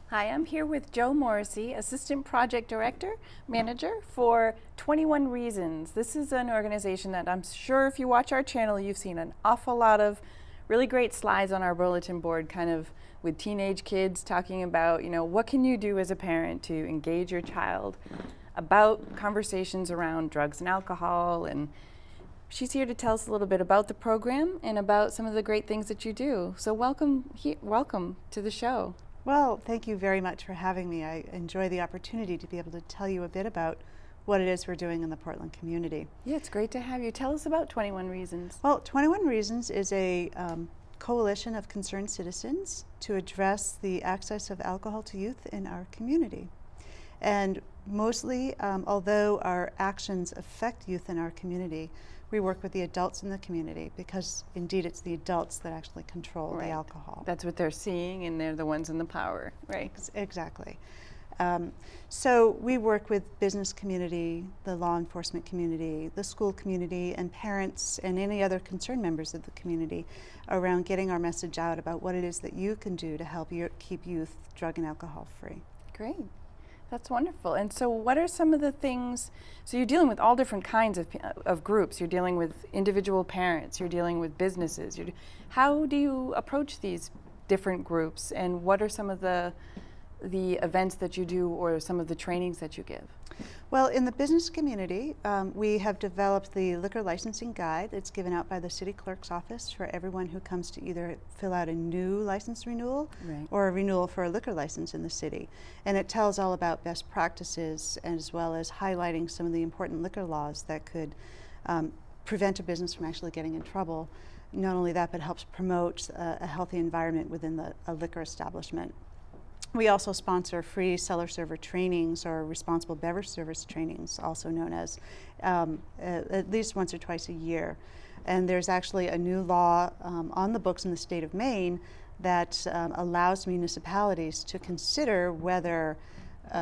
Hi, I'm here with Jo Morrissey, Assistant Project Director, Manager for 21 Reasons. This is an organization that I'm sure if you watch our channel, you've seen an awful lot of really great slides on our bulletin board, kind of with teenage kids talking about, what can you do as a parent to engage your child about conversations around drugs and alcohol. And she's here to tell us a little bit about the program and about some of the great things that you do. So welcome to the show. Well, thank you very much for having me. I enjoy the opportunity to be able to tell you a bit about what it is we're doing in the Portland community. Yeah, it's great to have you. Tell us about 21 Reasons. Well, 21 Reasons is a coalition of concerned citizens to address the access of alcohol to youth in our community. And mostly, although our actions affect youth in our community, we work with the adults in the community because indeed it's the adults that actually control the alcohol. That's what they're seeing, and they're the ones in the power, right? Exactly. So we work with business community, the law enforcement community, the school community, and parents and any other concerned members of the community around getting our message out about what it is that you can do to help keep youth drug and alcohol free. Great. That's wonderful. And so what are some of the things, so you're dealing with all different kinds of groups. You're dealing with individual parents, you're dealing with businesses. How do you approach these different groups, and what are some of the events that you do or some of the trainings that you give? Well, in the business community, we have developed the liquor licensing guide that's given out by the city clerk's office for everyone who comes to either fill out a new license renewal or a renewal for a liquor license in the city. And it tells all about best practices as well as highlighting some of the important liquor laws that could prevent a business from actually getting in trouble. Not only that, but helps promote a healthy environment within a liquor establishment. We also sponsor free seller-server trainings or responsible beverage service trainings, also known as, at least once or twice a year. And there's actually a new law on the books in the state of Maine that allows municipalities to consider whether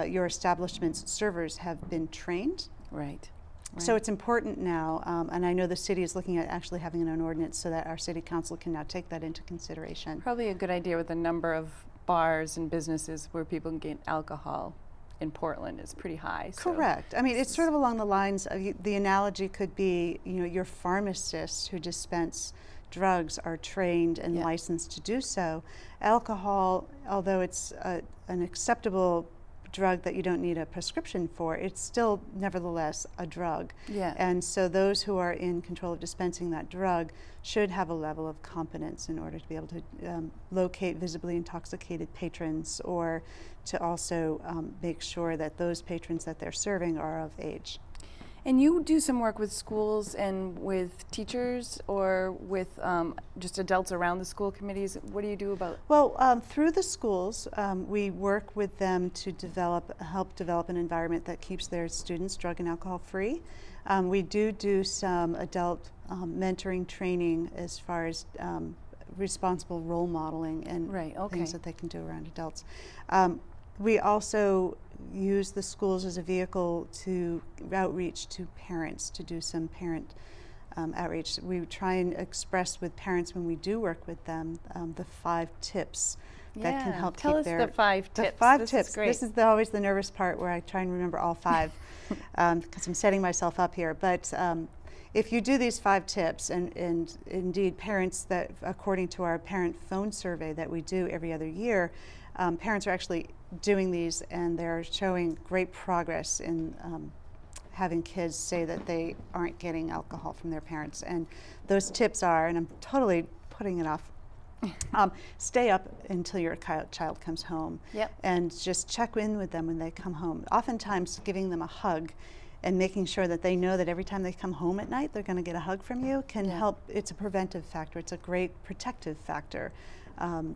your establishment's servers have been trained. Right. So it's important now, and I know the city is looking at actually having an ordinance so that our city council can now take that into consideration. Probably a good idea with the number of bars and businesses where people can get alcohol in Portland is pretty high. So. Correct. I mean, it's sort of along the lines of, the analogy could be, your pharmacists who dispense drugs are trained and licensed to do so. Alcohol, although it's an acceptable drug that you don't need a prescription for, it's still nevertheless a drug. Yeah. And so those who are in control of dispensing that drug should have a level of competence in order to be able to locate visibly intoxicated patrons, or to also make sure that those patrons that they're serving are of age. And you do some work with schools and with teachers, or with just adults around the school committees. What do you do about? Well, through the schools, we work with them to help develop an environment that keeps their students drug and alcohol free. We do some adult mentoring training as far as responsible role modeling and things that they can do around adults. We also use the schools as a vehicle to outreach to parents, to do some parent outreach. We try and express with parents when we do work with them the 5 tips that can help Tell keep us the 5 tips. The 5 this tips. Is great. This is always the nervous part where I try and remember all 5 because I'm setting myself up here. But if you do these 5 tips, and indeed parents that, according to our parent phone survey that we do every other year, parents are actually doing these, and they're showing great progress in having kids say that they aren't getting alcohol from their parents. And those tips are, and I'm totally putting it off, stay up until your child comes home, and just check in with them when they come home. Oftentimes giving them a hug and making sure that they know that every time they come home at night they're going to get a hug from you can help. It's a preventive factor. It's a great protective factor.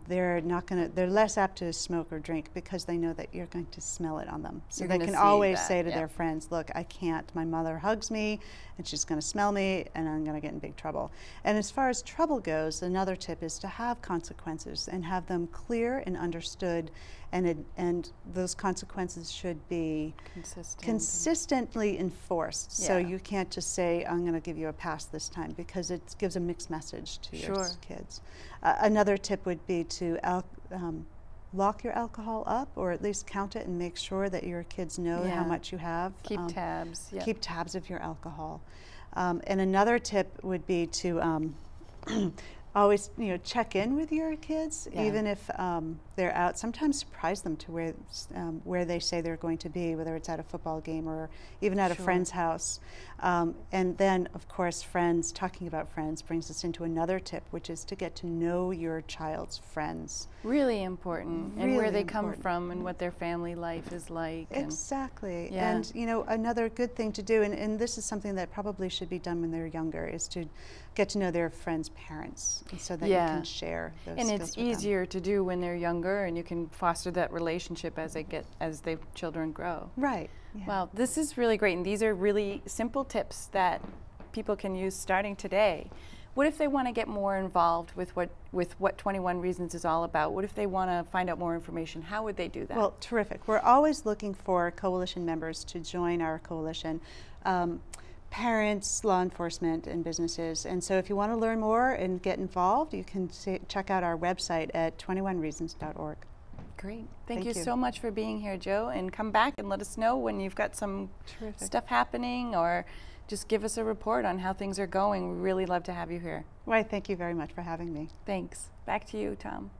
They're less apt to smoke or drink because they know that you're going to smell it on them. So they can always say to their friends, look, I can't, my mother hugs me and she's going to smell me and I'm going to get in big trouble. And as far as trouble goes, another tip is to have consequences and have them clear and understood, and those consequences should be consistently enforced. So you can't just say, I'm going to give you a pass this time, because it gives a mixed message to your kids. Another tip would be to lock your alcohol up, or at least count it and make sure that your kids know how much you have. Keep tabs. Yep. Keep tabs of your alcohol. And another tip would be to always, check in with your kids, even if they're out. Sometimes surprise them to where they say they're going to be, whether it's at a football game or even at a friend's house. And then, of course, talking about friends brings us into another tip, which is to get to know your child's friends. Really important, really and where they come from and what their family life is like. Exactly. And, another good thing to do, and this is something that probably should be done when they're younger, is to get to know their friends' parents, and so that you can share those skills And it's with easier to do when they're younger, and you can foster that relationship as the children grow. Right. Yeah. Wow, this is really great, and these are really simple tips that people can use starting today. What if they want to get more involved with what 21 Reasons is all about? What if they want to find out more information? How would they do that? Well, terrific. We're always looking for coalition members to join our coalition. Parents, law enforcement, and businesses. And so if you want to learn more and get involved, you can check out our website at 21reasons.org. Great. Thank you so much for being here, Jo, and come back and let us know when you've got some stuff happening, or just give us a report on how things are going. We'd really love to have you here. Well, thank you very much for having me. Thanks. Back to you, Tom.